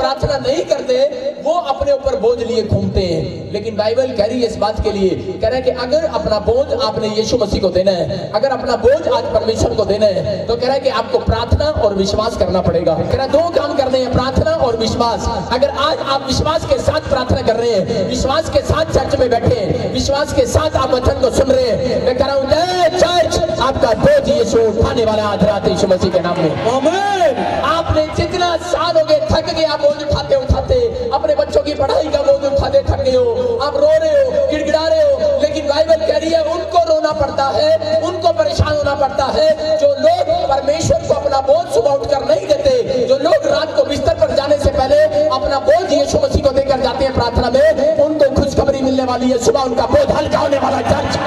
प्रार्थना नहीं करते वो अपने ऊपर बोझ लिए घूमते हैं। लेकिन बाइबल कह रही है इस बात के लिए, कह रहा है कि अगर अपना बोझ आपने यीशु मसीह को देना है, अगर अपना बोझ आज परमेश्वर को देना है, तो कह रहा है कि आपको प्रार्थना और विश्वास करना पड़ेगा। कह रहा है दो काम करने हैं, प्रार्थना और विश्वास। अगर आज आप विश्वास के साथ प्रार्थना कर रहे हैं, विश्वास के साथ चर्च में बैठे हैं, विश्वास के साथ आप वचन को सुन रहे हैं, मैं कह रहा हूं जय चर्च, आपका बोझ यीशु उठाने वाला आज रात यीशु मसीह के नाम में। आमीन। आपने जितना साल हो गए थक गए, आप बोझ उठाते उठाते, अपने बच्चों की पढ़ाई का बोझ उठाते थक गए हो, आप रो रहे हो, गिड़गिड़ा रहे हो, लेकिन बाइबल कह रही है उनको रोना पड़ता है, उनको परेशान होना पड़ता है जो लोग परमेश्वर को अपना बोझ सुबह उठकर नहीं देते, जो लोग रात को बिस्तर पर जाने से पहले अपना बोझ यीशु मसीह को देकर जाते हैं प्रार्थना में, उनको खुशखबरी मिलने वाली है, सुबह उनका बोझ हल्का होने वाला। चर्च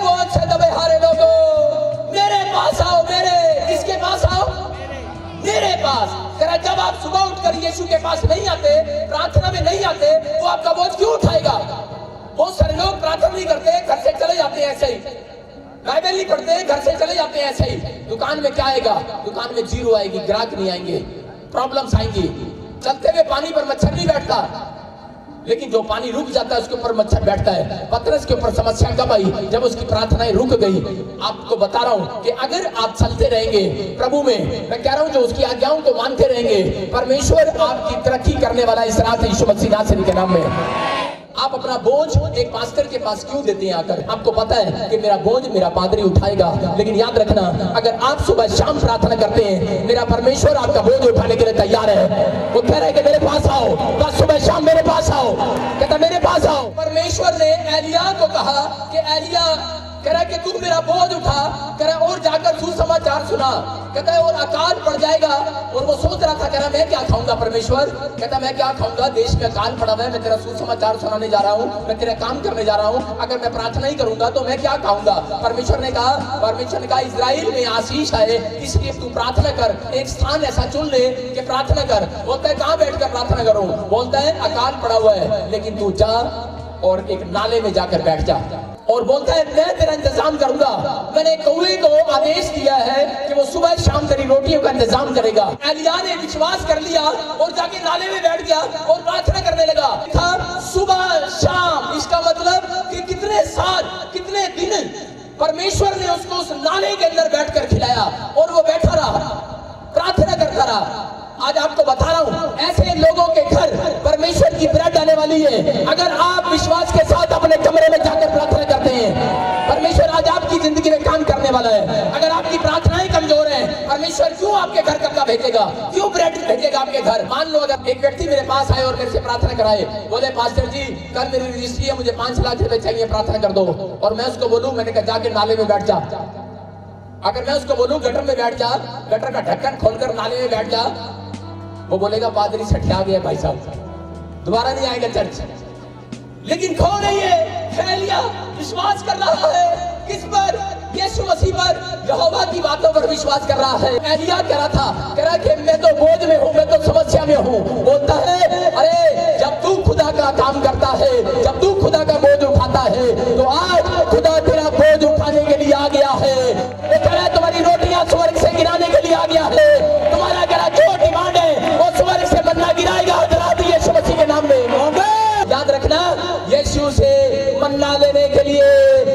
बोझ से दबे हारे लोगों, मेरे पास आओ, किसके पास आओ? मेरे पास। जब आप सुबह उठकर यीशु के पास नहीं आते, प्रार्थना में नहीं आते, तो आपका बोझ क्यों उठाएगा? बहुत सारे लोग प्रार्थना नहीं करते, घर से चले जाते हैं ऐसे ही, बाइबल नहीं पढ़ते, घर से चले जाते हैं ऐसे ही। दुकान में क्या आएगा? दुकान में जीरो आएगी, ग्राहक नहीं आएंगे, प्रॉब्लम्स आएंगी। चलते हुए पानी पर मच्छर नहीं बैठता, लेकिन जो पानी रुक जाता है उसके ऊपर मच्छर बैठता है। पतरस के ऊपर समस्या कब आई? जब उसकी प्रार्थनाएं रुक गई। आपको बता रहा हूं कि अगर आप चलते रहेंगे प्रभु में, मैं कह रहा हूं जो उसकी आज्ञाओं को मानते रहेंगे, परमेश्वर आपकी तरक्की करने वाला इस रात यीशु मसीह नासरी के नाम में। आप अपना बोझ एक पास्टर के पास क्यों देते हैं आकर? आपको पता है कि मेरा बोझ मेरा पादरी उठाएगा, लेकिन याद रखना अगर आप सुबह शाम प्रार्थना करते हैं, मेरा परमेश्वर आपका बोझ उठाने के लिए तैयार है। वो कह रहा है कि मेरे पास आओ, बस सुबह शाम मेरे पास आओ, कहता मेरे पास आओ। परमेश्वर ने एलिया को कहा कि एलिया, कह रहा है कि तू मेरा बोझ उठा, कह रहा और जाकर सुसमाचार सुना, कहता है और अकाल पड़ जाएगा। और वो सोच रहा था, कह रहा मैं क्या खाऊंगा परमेश्वर, कहता मैं क्या खाऊंगा, देश में अकाल पड़ा हुआ है, मैं तेरा सुसमाचार सुनाने जा रहा हूँ, मैं तेरा काम करने जा रहा हूँ, अगर मैं प्रार्थना ही करूंगा तो मैं क्या खाऊंगा? परमेश्वर ने कहा इजराइल में आशीष है, इसलिए तू प्रार्थना कर, एक स्थान ऐसा चुन ले कि प्रार्थना कर। बोलता है कहाँ बैठ कर प्रार्थना करूं? बोलता है अकाल पड़ा हुआ है, लेकिन तू जा और एक नाले में जाकर बैठ जा। और बोलता है मैं तेरा इंतजाम करूंगा, मैंने कौवे को आदेश दिया है कि वो सुबह शाम तेरी रोटियों का इंतजाम करेगा। एलिया ने विश्वास कर लिया और जाके नाले में बैठ गया और प्रार्थना करने लगा। था सुबह शाम, इसका मतलब कि कितने साल, कितने दिन परमेश्वर ने उसको उस नाले के अंदर बैठकर खिलाया और वो बैठा रहा, प्रार्थना करता रहा। आज आपको बता रहा हूं ऐसे लोगों के घर परमेश्वर की ब्रेड आने वाली है। अगर आप विश्वास के साथ अपने कमरे में जाकर प्रार्थना करते हैं, परमेश्वर आज आपकी जिंदगी में काम करने वाला है। अगर आपकी प्रार्थनाएं कमजोर हैं, परमेश्वर क्यों आपके घर कब्जा भेजेगा, क्यों ब्रेड भेजेगा आपके घर? मान लो अगर एक व्यक्ति मेरे पास आए और मेरे से प्रार्थना कराए, बोले पास्टर जी कल मेरी रजिस्ट्री है, मुझे 5 लाख रुपए चाहिए, प्रार्थना कर दो। और मैं उसको बोलूं, मैंने कहा जाके नाले में बैठ जा। अगर मैं उसको बोलूं गटर में बैठ जा, गटर का ढक्कन खोलकर नाले में बैठ जा, वो बोलेगा पादरी सठिया गया भाई साहब, दोबारा नहीं आएगा चर्च। लेकिन कौन है ये? एलिया विश्वास कर रहा है किस पर? यीशु मसीह पर, यहोवा की बातों पर विश्वास कर रहा है। एलिया कह रहा था, कह रहा कि मैं तो बोझ में हूं, मैं तो समस्या में हूं। बोलता है अरे जब तू खुदा का काम करता है, जब तू खुदा का बोझ उठाता है, तो आज खुदा तेरा बोझ उठाने के लिए आ गया है। वो कह रहा है तुम्हारी रोटियां स्वर्ग से गिराने के लिए आ गया है। तुम्हारा कह रहा जो डिमांड है वो स्वर्ग से मन्ना गिराएगा हजरात यीशु मसीह के नाम में। याद रखना, यीशु से मन्ना लेने के लिए,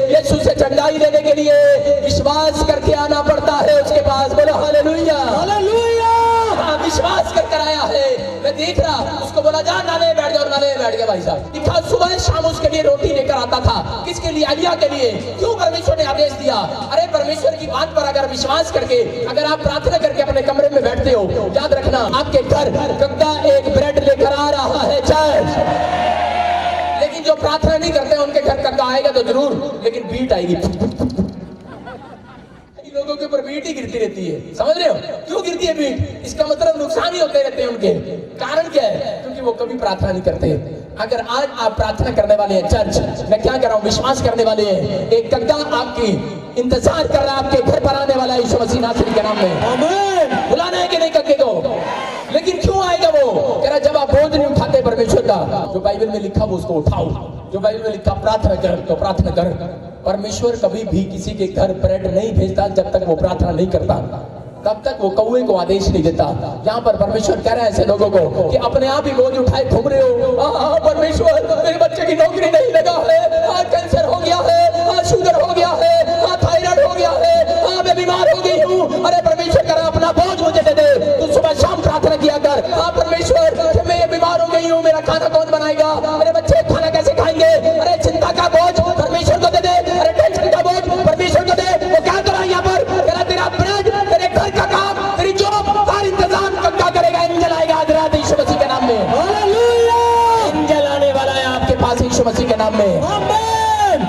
यीशु से चंगाई लेने के लिए विश्वास करके आना पड़ता है उसके पास। बोलो हालेलुया, हालेलुया। हाँ, विश्वास कर आया है। मैं देख रहा, उसको बोला जा नाले में बैठ जाओ, नाले में बैठ गया भाई साहब। दिखा सुबह शाम उसके लिए रोटी लेकर आता था। किसके लिए? एलिया के लिए। क्यों परमेश्वर ने आदेश दिया? अरे परमेश्वर की बात पर अगर विश्वास करके, अगर आप प्रार्थना करके अपने कमरे में बैठते हो, याद रखना आपके घर गद्दा एक ब्रेड लेकर आ रहा है चर्च। लेकिन जो प्रार्थना नहीं करते उनके घर कक्का आएगा तो जरूर, लेकिन बीट आएगी। लोगों के ऊपर बीट ही गिरती रहती है, समझ रहे हो? क्यों गिरती है बीट? इसका मतलब नुकसान ही होते रहते हैं उनके। कारण क्या है? क्योंकि वो कभी प्रार्थना नहीं करते। अगर आज आप प्रार्थना करने वाले हैं चर्च, मैं क्या कर रहा हूं, विश्वास करने वाले हैं, एक कक्का आपकी इंतजार कर रहा है, आपके घर पर आने वाला है यीशु मसीह नासरी के नाम में। आमीन। बुलाना है कि नहीं कक्के को? लेकिन क्यों आएगा वो? कह रहा जब आप बोझ नहीं उठाते परमेश्वर का, जो बाइबल में लिखा वो उसको उठाओ। जो बाइबल में लिखा प्रार्थना कर तो प्रार्थना कर। परमेश्वर कभी भी किसी के घर ब्रेड नहीं भेजता जब तक वो प्रार्थना नहीं करता। तब तक वो कौवे को आदेश नहीं देता। यहाँ पर परमेश्वर कह रहे हैं ऐसे लोगों को कि अपने आप ही बोझ उठाए घूम रहे हो। परमेश्वर मेरे बच्चे की नौकरी नहीं लगा है, कैंसर हो गया है, शुगर हो गया है, थायराइड हो गया है, मैं बीमार हो गई हूँ। अरे परमेश्वर कह रहा अपना बोझ मुझे दे दे। तू सुबह शाम प्रार्थना किया कर, परमेश्वर मैं बीमार हो गई हूँ, मेरा खाना कौन बनाएगा, मेरे बच्चे खाना कैसे खाएंगे। अरे चिंता का बोझ परमेश्वर को दे दे, अरे टेंशन का बोझ परमेश्वर को दे। वो क्या कर रहा है यहाँ पर, कह रहा तेरा ब्रेड, तेरे घर का काम, तेरी जॉब, हर इंतजाम क्या करेगा, एंजल आएगा आज रात यीशु मसीह के नाम में। एंजल आने वाला है आपके पास यीशु मसीह के नाम में।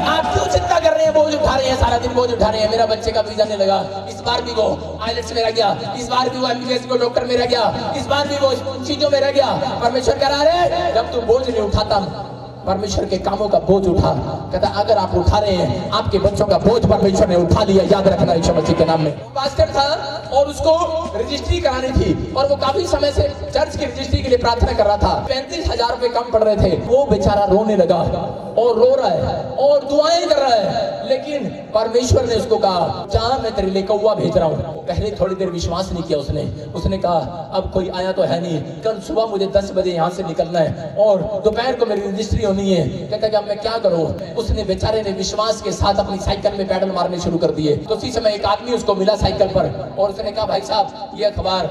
आप क्यों चिंता कर रहे हैं, बोझ उठा रहे हैं, सारा दिन बोझ उठा रहे हैं। मेरा बच्चे का वीजा नहीं लगा, इस बार भी वो आईलेट्स में रह गया, इस बार भी वो एमबीबीएस को डॉक्टर में रह गया, इस बार भी वो चीजों में रह गया। परमेश्वर कह रहा है जब तू बोझ नहीं उठाता, परमेश्वर के कामों का बोझ उठा। कहता अगर आप उठा रहे हैं, आपके बच्चों का बोझ परमेश्वर ने उठा लिया, याद रखना यीशु मसीह के नाम में। पास्टर था और उसको रजिस्ट्री करानी थी और वो काफी समय से चर्च की रजिस्ट्री के लिए प्रार्थना कर रहा था। 35,000 रुपए कम पड़ रहे थे। वो बेचारा रोने लगा और रो रहा है और दुआएं कर रहा है, लेकिन परमेश्वर ने उसको कहा जहां मैं तेरे लिए कौवा भेज रहा हूँ। पहले थोड़ी देर विश्वास नहीं किया उसने कहा अब कोई आया तो है नहीं, कल सुबह मुझे 10 बजे यहाँ से निकलना है और दोपहर को मेरी रजिस्ट्री होनी है। कहता कि अब मैं क्या करूँ। उसने बेचारे ने विश्वास के साथ अपनी साइकिल में पैडल मारने शुरू कर दिए। तो उसी समय एक आदमी उसको मिला साइकिल पर और उसने कहा भाई साहब ये अखबार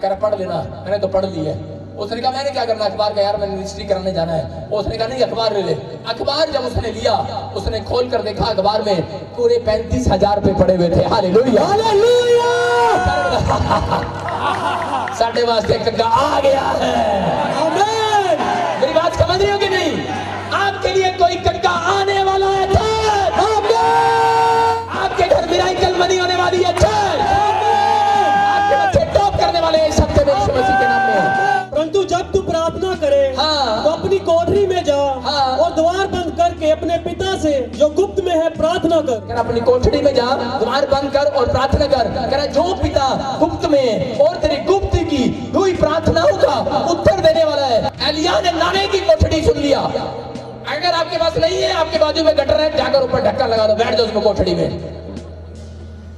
कर पढ़ लेना। मैंने तो पढ़ ली है। उसने कहा मैंने क्या करना अखबार का, यार मैंने रजिस्ट्री कराने जाना है। उसने कहा नहीं अखबार ले ले। अखबार जब उसने लिया, उसने खोल कर देखा, अखबार में पूरे 35,000 रुपए पड़े हुए थे। Hallelujah hallelujah. साढ़े वास्ते कग्गा आ गया है। आमीन। मेरी बात समझ रही हो कि नहीं? आपके लिए कोई कग्गा आने वाला है। आपके घर मिराकल मनी होने वाली है। आपके बच्चे टॉप करने वाले हैं सबसे बड़े यीशु मसीह के नाम में। परंतु जब तू प्रार्थना करे तो अपनी कोठरी में जा और द्वार बंद करके अपने पिता से जो गुप्त में है प्रार्थना कर। अपनी कोठरी में जा, द्वार बंद कर और प्रार्थना कर। जो पिता गुप्त में और तेरी गुप्त की हुई प्रार्थनाओं का उत्तर देने वाला है। एलिया ने नाने की कोठरी सुन लिया। अगर आपके पास नहीं है, आपके बाजू में गटर है, जाकर ऊपर ढक्कन लगा दो, बैठ जाओ उसमें कोठरी में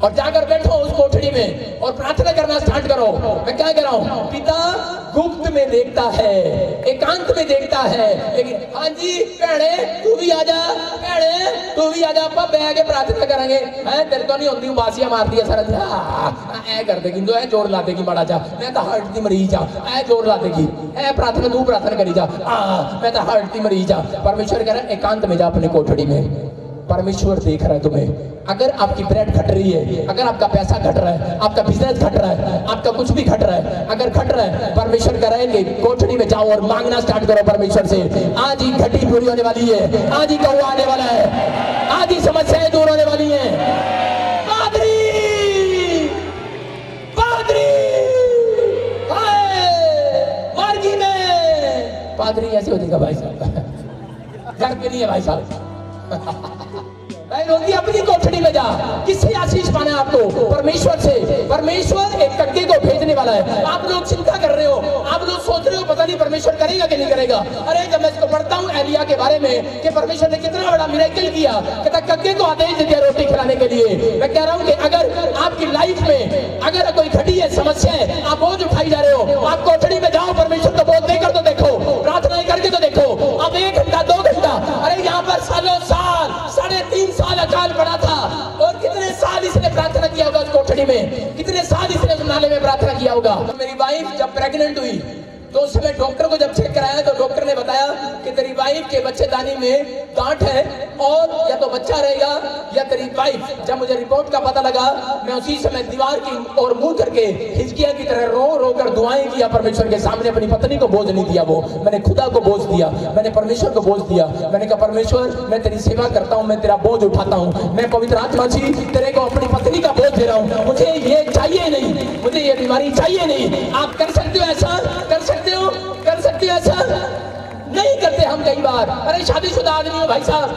और जाकर बैठो उस कोठरी में और प्रार्थना करना स्टार्ट करो। मैं क्या कह रहा हूँ, पिता गुप्त में देखता है, एकांत में देखता है। लेकिन हाँ जी भैणे तू भी आजा, भैणे तू भी आजा, आप बह के प्रार्थना करेंगे। मैं तेरे तो नहीं होती हूँ, बासियां मार दिया सारा दिन। ऐ कर देगी तो ऐ जोर ला देगी बड़ा जा, मैं तो हार्ट की मरीज आ, ऐ जोर ला देगी, ऐ प्रार्थना तू प्रार्थना करी जा, मैं तो हार्ट की मरीज आ। परमेश्वर कह रहा है एकांत में जा अपनी कोठरी में। परमेश्वर देख रहा है तुम्हें। अगर आपकी ब्रेड घट रही है, अगर आपका पैसा घट रहा है, आपका बिजनेस घट रहा है, आपका कुछ भी घट रहा है, अगर घट रहा है, परमेश्वर कह रहा है कि कोठरी में जाओ और मांगना स्टार्ट करो परमेश्वर से। आज ही घटी पूरी होने वाली है, आज ही कौवा आने वाला है, आज ही समस्याएं दूर होने वाली हैं। पादरी पादरी मार्गी में पादरी ऐसे हो जाएगा भाई साहब, घर पे नहीं है भाई साहब। अपनी कोठरी में जा। किससे आशीष पाना है आपको? परमेश्वर से। परमेश्वर एक कग्गे को भेजने वाला है। आप लोग चिंता कर रहे हो, आप लोग सोच रहे हो पता नहीं परमेश्वर करेगा कि नहीं करेगा। अरे जब मैं इसको पढ़ता हूँ एलिया के बारे में कि परमेश्वर ने कितना बड़ा मिरेकल किया, कहता कग्गे को आदेश दे दिया रोटी खिलाने के लिए। मैं कह रहा हूँ कि अगर आपकी लाइफ में अगर कोई घटी है समस्या है, आप बोझ उठाई जा रहे हो, आप कोठरी में जाओ, परमेश्वर को बोझ देकर तो देखो, प्रार्थना करके तो देखो। अब 1 घंटा 2 घंटा, अरे यहाँ पर सालों साल 3.5 साल अकाल पड़ा था और कितने साल इसने प्रार्थना किया होगा उस कोठरी में, कितने साल इसने उस नाले में प्रार्थना किया होगा। तो मेरी वाइफ जब प्रेग्नेंट हुई तो उस समय डॉक्टर को जब चेक कराया तो डॉक्टर ने बताया कि तेरी वाइफ के बच्चेदानी में गांठ है और या तो बच्चा रहेगा या तेरी वाइफ। जब मुझे रिपोर्ट का पता लगा, मैं उसी समय दीवार की और मुंह करके हिजकिया की तरह रो रो कर दुआएं किया परमेश्वर के सामने। अपनी पत्नी को बोझ नहीं दिया, वो मैंने खुदा को बोझ दिया, मैंने परमेश्वर को बोझ दिया। मैंने कहा परमेश्वर मैं तेरी सेवा करता हूँ, मैं तेरा बोझ उठाता हूँ, मैं पवित्र आत्मा जी तेरे को अपनी पत्नी का बोझ दे रहा हूँ। मुझे ये चाहिए नहीं, मुझे ये बीमारी चाहिए नहीं। आप कर सकते हो ऐसा, कर सकते हो ऐसा? नहीं करते हम कई बार। अरे शादीशुदा आदमी हो भाई साहब,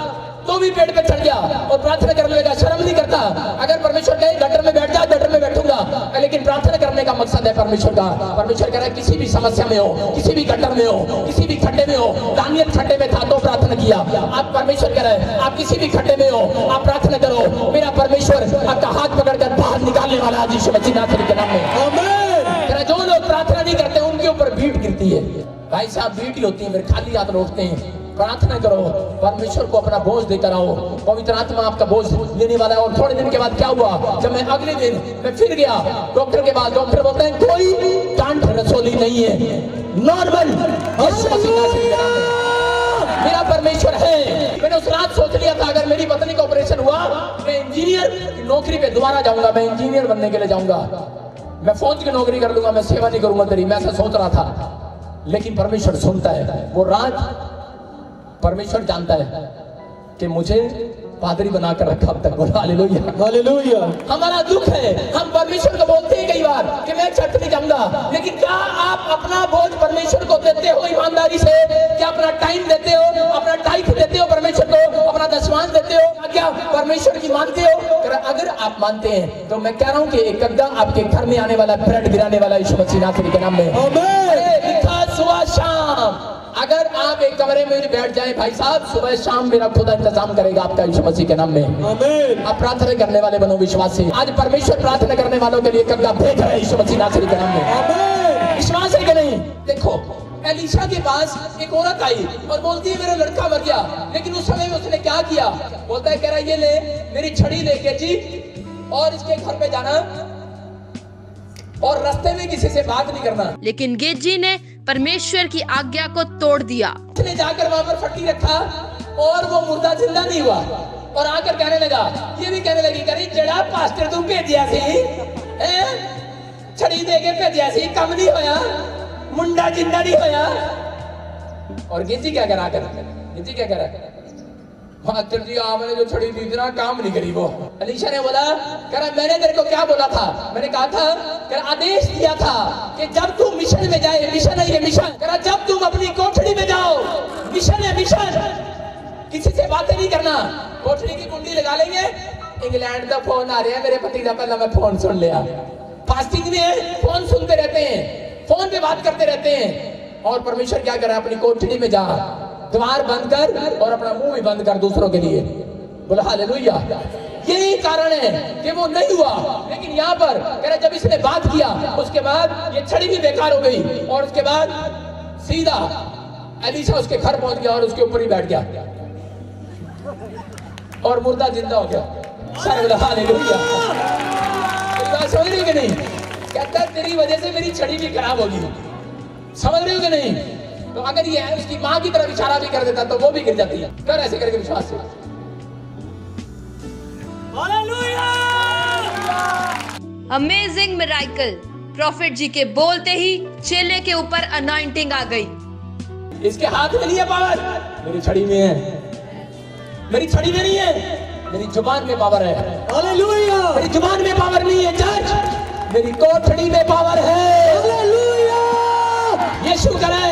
तो भी पेड़ पे चढ़ गया और प्रार्थना करने लगा, शर्म नहीं करता। अगर परमेश्वर कहे गटर में बैठ जा, गटर में बैठूंगा, लेकिन प्रार्थना करने का मकसद है परमेश्वर का। परमेश्वर कह रहा है किसी भी समस्या में हो, किसी भी गटर में हो, किसी भी खड्डे में हो। दानियल खड्डे में था तो प्रार्थना किया। आप परमेश्वर कह रहे हैं आप किसी भी खड्डे में हो, आप प्रार्थना करो, मेरा परमेश्वर आपका हाथ पकड़कर बाहर निकाल डालने वाला आज यीशु मसीह नासरी के नाम में। आमीन। तेरा जो लोग प्रार्थना नहीं करते उनके ऊपर भीड़ गिरती है। भाई साहब भीड़ ही होती है, मेरे खाली हाथ लौटते हैं। प्रार्थना करो, परमेश्वर को अपना बोझ देकर आओ, पवित्र आत्मा आपका बोझ लेने वाला है। और थोड़े दिन के बाद क्या हुआ, जब मैं अगले दिन मैं फिर गया डॉक्टर के पास, डॉक्टर बोलते हैं कोई गांठ रसोली नहीं है, नॉर्मल। मेरा परमेश्वर है। मैंने उस रात सोच लिया था अगर मेरी पत्नी का ऑपरेशन हुआ, मैं इंजीनियर की नौकरी पे दोबारा जाऊंगा, मैं इंजीनियर बनने के लिए जाऊंगा, मैं फौज की नौकरी कर लूंगा, मैं सेवा नहीं करूंगा तेरी, मैं ऐसा सोच रहा था। लेकिन परमेश्वर सुनता है। वो रात परमेश्वर जानता है कि मुझे पादरी बनाकर रखा अब तक। बोलो हालेलुया, हालेलुया। हमारा दुख है, हम परमेश्वर को बोलते हैं कई बार कि मैं चर्च नहीं जाऊंगा, लेकिन क्या आप अपना बोझ परमेश्वर को देते हो ईमानदारी से? क्या अपना टाइम देते हो, अपना टाइम देते हो परमेश्वर को, अपना दशमांश देते हो? क्या परमेश्वर की मानते हो? अगर आप मानते हैं तो मैं कह रहा हूँ कि एक कद्दा आपके घर में आने वाला, ब्रेड गिराने वाला यीशु मसीह नासरी के नाम में। लिखा सुबह शाम, अगर आप एक कमरे में बैठ जाए भाई साहब, सुबह शाम मेरा खुदा इंतजाम करेगा आपका यीशु मसीह के नाम में। आमीन। आप प्रार्थना करने वाले बनो विश्वास से। आज परमेश्वर प्रार्थना करने वालों के लिए कद्दा भेज रहा है यीशु मसीह नासरी के नाम में। आमीन। विश्वास है कि नहीं? देखो एलीशा के पास एक औरत आई और बोलती है मेरा लड़का मर गया, लेकिन उस समय में उसने क्या किया? बोलता है, कह रहा ये ले मेरी छड़ी लेके जी और इसके घर पे जाना और रास्ते में किसी से बात नहीं करना। लेकिन गेजी ने परमेश्वर की आज्ञा को तोड़ दिया। उसने जाकर वहां पर फट्टी रखा और वो मुर्दा जिंदा नहीं हुआ और आकर कहने लगा, ये भी कहने लगी, करी जड़ा पास्टर तू भेजिया सी, छड़ी दे के भेजिया सी, कम नहीं होया, मुंडा जिंदा नहीं होया। और गेजी क्या करा कर, गेजी क्या करा, मास्टर जी आपने जो छड़ी दी थी ना काम नहीं करी वो। एलीशा ने बोला, कह रहा मैंने तेरे को क्या बोला था? मैंने कहा था, कह रहा आदेश दिया था कि जब तू मिशन में जाए, मिशन है ये मिशन, कह रहा जब तुम अपनी कोठरी में जाओ, मिशन है मिशन, किसी से बातें नहीं करना, कोठरी की कुंडी लगा लेंगे, इंग्लैंड का फोन आ रहा है मेरे पति का, पहला मैं फोन सुन लिया। फास्टिंग में फोन सुनते रहते हैं, फोन पे बात करते रहते हैं। और परमेश्वर क्या कर रहा है, अपनी कोठरी में जा, द्वार बंद कर और अपना मुंह भी बंद कर दूसरों के लिए। बोला हालेलुया। यही कारण है कि वो नहीं हुआ। लेकिन यहाँ पर कह रहे जब इसने बात किया उसके बाद ये छड़ी भी बेकार हो गई और उसके बाद सीधा एलीशा उसके घर पहुंच गया और उसके ऊपर ही बैठ गया और मुर्दा जिंदा हो गया। सारे बोला हालेलुया। समझ रहे हो कि नहीं? कहता है तेरी वजह से मेरी छड़ी भी खराब होगी। समझ रहे हो कि नहीं? तो अगर ये उसकी मां की तरफ इशारा भी कर देता तो वो भी गिर जाती है। कर ऐसे करके विश्वास से। हालेलुया। Amazing miracle. प्रॉफिट जी के बोलते ही चेले के ऊपर अनॉइंटिंग आ गई। इसके हाथ में नहीं है पावर, मेरी छड़ी में है। मेरी छड़ी में नहीं है, मेरी जुबान में पावर है। हालेलुया। मेरी जुबान में पावर नहीं है चर्च, मेरी कोठड़ी में पावर है। हालेलुया। यीशु करे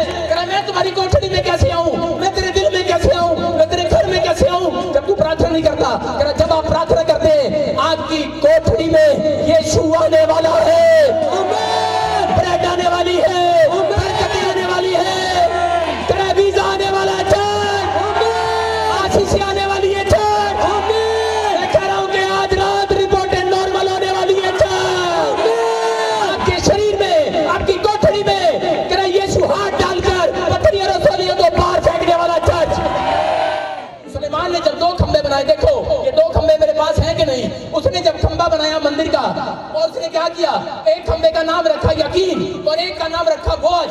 मैं तुम्हारी कोठड़ी में कैसे आऊं, मैं तेरे दिल में कैसे आऊं, मैं तेरे घर में कैसे आऊं जब तू प्रार्थना नहीं करता। जब आप प्रार्थना करते हैं आपकी कोठड़ी में यीशु आने वाला है। आमीन। ब्रेड आने वाली है, बरकतें आने वाली है, तेरा वीजा आने वाला है, आशीष आने वाली है। मैं कह रहा हूं कि आज रात रिपोर्टें नॉर्मल होने वाली है। आपके शरीर में, आपकी कोठड़ी में यीशु हाथ डालकर पत्थरियों रसोलियों को बाहर फेंकने वाला चर्च। सुलेमान ने जब 2 खंबे बनाए, देखो ये 2 खंबे मेरे पास हैं कि नहीं, उसने जब खंबा बनाया मंदिर का और उसने क्या किया, एक खंबे का नाम रखा यकीन और एक का नाम रखा बोझ।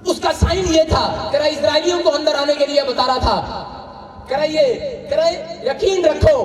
उसका साइन ये था, कह इजराइलियों को अंदर आने के लिए बता रहा था, कह यकीन रखो,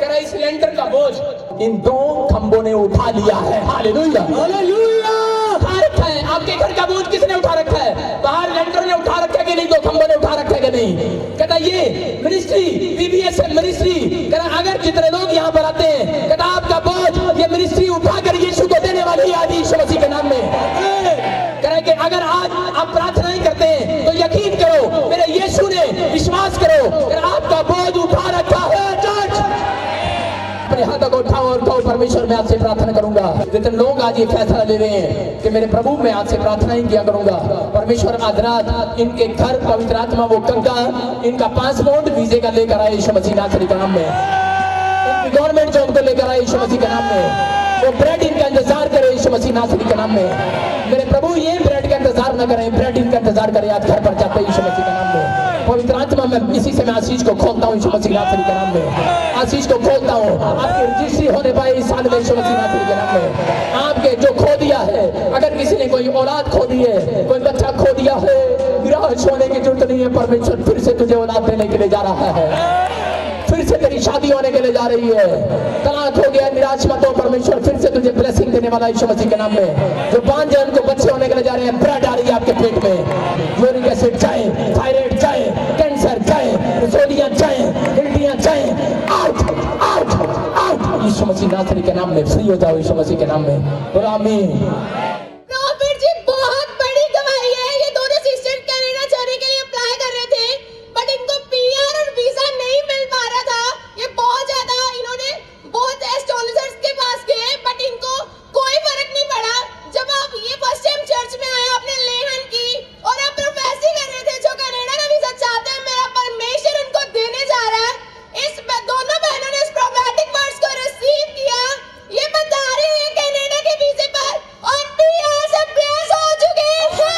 कह इस लेंटर का बोझ इन 2 खंबों ने उठा लिया है। हालेलुया। हालेलुया। उठा रखा है। आपके घर का बोझ किसने उठा रखा है? बाहर लेंटर ने उठा रखा है कि नहीं? 2 खंबों ने उठा रखा है कि नहीं? कहता ये मिनिस्ट्री बीबीएसएम मिनिस्ट्री, कहता अगर जितने लोग यहाँ पर आते हैं, कहता आपका बोझ ये मिनिस्ट्री उठाकर यीशु को देने वाली है आज यीशु मसीह के नाम में। कह रहा है कि अगर आज आप प्रार्थना नहीं करते हैं तो यकीन करो मेरे यीशु ने, विश्वास करो आपका बोझ उठा रखा है। चर्च अपने हाथों को उठाओ और कहो परमेश्वर मैं आपसे प्रार्थना करूंगा। जितने लोग आज ये फैसला ले रहे हैं कि मेरे प्रभु मैं आपसे प्रार्थना ही किया करूंगा, परमेश्वर आज रात इनके घर पवित्र आत्मा वो कद्दा इनका पासपोर्ट वीजे का लेकर आए यीशु मसीह नासरी के नाम में, गवर्नमेंट जॉब को लेकर आए यीशु मसीह के नाम में। वो ब्रेड इनका इंतजार करे यीशु मसीह नासरी के नाम में। मेरे प्रभु ये ब्रेड का इंतजार न करें, ब्रेड इनका इंतजार करें आज घर पर जाते यीशु मसीह के नाम में। पवित्र आत्मा में इसी से मैं आशीष को खोलता हूँ यीशु मसीह नासरी के नाम में। आशीष को खोलता हूँ, आपकी रजिस्ट्री होने पाए इस साल में यीशु मसीह नासरी के नाम में। आपके जो खो दिया है, अगर किसी ने कोई औलाद खो दी है, कोई बच्चा खो दिया है, निराश होने की जरूरत नहीं है। परमेश्वर फिर से तुझे औलाद देने के लिए जा रहा है, फिर से तेरी शादी होने के लिए जा रही है। तलाक हो गया, निराश मत हो, परमेश्वर फिर से तुझे ब्लेसिंग देने वाला यीशु मसीह के नाम में। जो बांझ है उनको बच्चे होने के लिए जा रहे हैं, ब्रेड आ रही है आपके पेट में। यूरिक एसिड जाए, थायराइड जाए, कैंसर जाए, रसोलियां जाए, गिल्टियां जाए, आउट आउट आउट यीशु मसीह नासरी के नाम में। फ्री हो जाओ यीशु मसीह के नाम में। बोलो आमीन। प्रॉफिट जी बहुत बड़ी गवाही है। ये दोनों सिस्टर कनाडा जाने के लिए अप्लाई कर रहे थे, बट इनको पीआर और वीजा नहीं मिल पा रहा था। ये बहुत ज्यादा इन्होंने बहुत एस्ट्रोलजर्स के पास गए, बट इनको कोई फर्क नहीं पड़ा। जब आप ये फर्स्ट टाइम चर्च में आए, आपने लेहन की और आप प्रोफेसी कर रहे थे, जो कनाडा का वीजा चाहते हैं मेरा परमेश्वर उनको देने जा रहा है। इस दोनों बहनों ने इस प्रोफेटिक वर्ड्स को रिसीव किया। ये बता रहे हैं कनाडा के वीजे पर और पीआर से ब्लेस हो चुके हैं।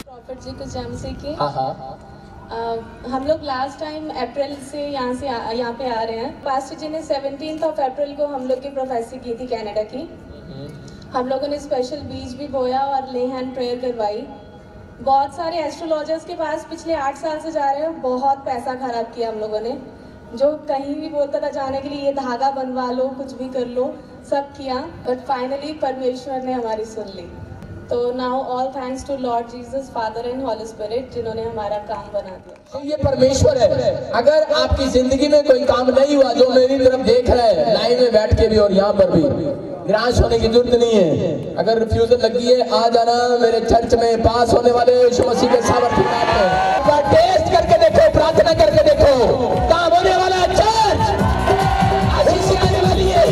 प्रॉफिट जी कुछ हमसे की हाँ हाँ हम लोग लास्ट टाइम अप्रैल से यहाँ पे आ रहे हैं। पास्टर जी ने 17 अप्रैल को हम लोग की प्रोफेसी की थी कनाडा की। हम लोगों ने स्पेशल बीज भी बोया और ले हैंड प्रेयर करवाई। बहुत सारे एस्ट्रोलॉजर्स के पास पिछले 8 साल से जा रहे हैं, बहुत पैसा खराब किया हम लोगों ने। जो कहीं भी बोलता था जाने के लिए, ये धागा बनवा लो, कुछ भी कर लो, सब किया, बट फाइनली परमेश्वर ने हमारी सुन ली। तो now all thanks to Lord Jesus Father and Holy Spirit, जिन्होंने हमारा काम बना दिया। तो ये परमेश्वर है। अगर आपकी जिंदगी में कोई काम नहीं हुआ, जो मेरी तरफ देख रहे हैं लाइन में बैठ के भी और यहाँ पर भी, निराश होने की जरूरत नहीं है। अगर रिफ्यूजल लगी है, आ जाना मेरे चर्च में। पास होने वाले यीशु मसीह के सामर्थ्य नाम में। एक बार टेस्ट करके देखो, प्रार्थना करके देखो, काम होने वाला है। चर्च आशीष आने वाली है।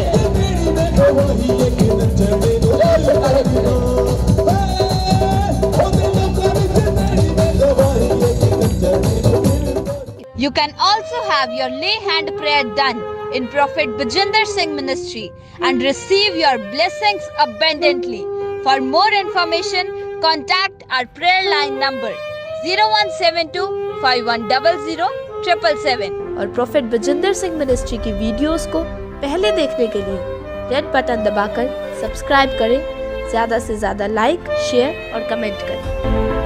You can also have your lay hand prayer done in Prophet Bajinder Singh Ministry and receive your blessings abundantly. For more information, contact our prayer line number 0172 5100 777. और प्रॉफिट बजिंदर सिंह मिनिस्ट्री की वीडियोस को पहले देखने के लिए रेड बटन दबाकर subscribe करें, ज़्यादा से ज़्यादा लाइक, शेयर और कमेंट करें।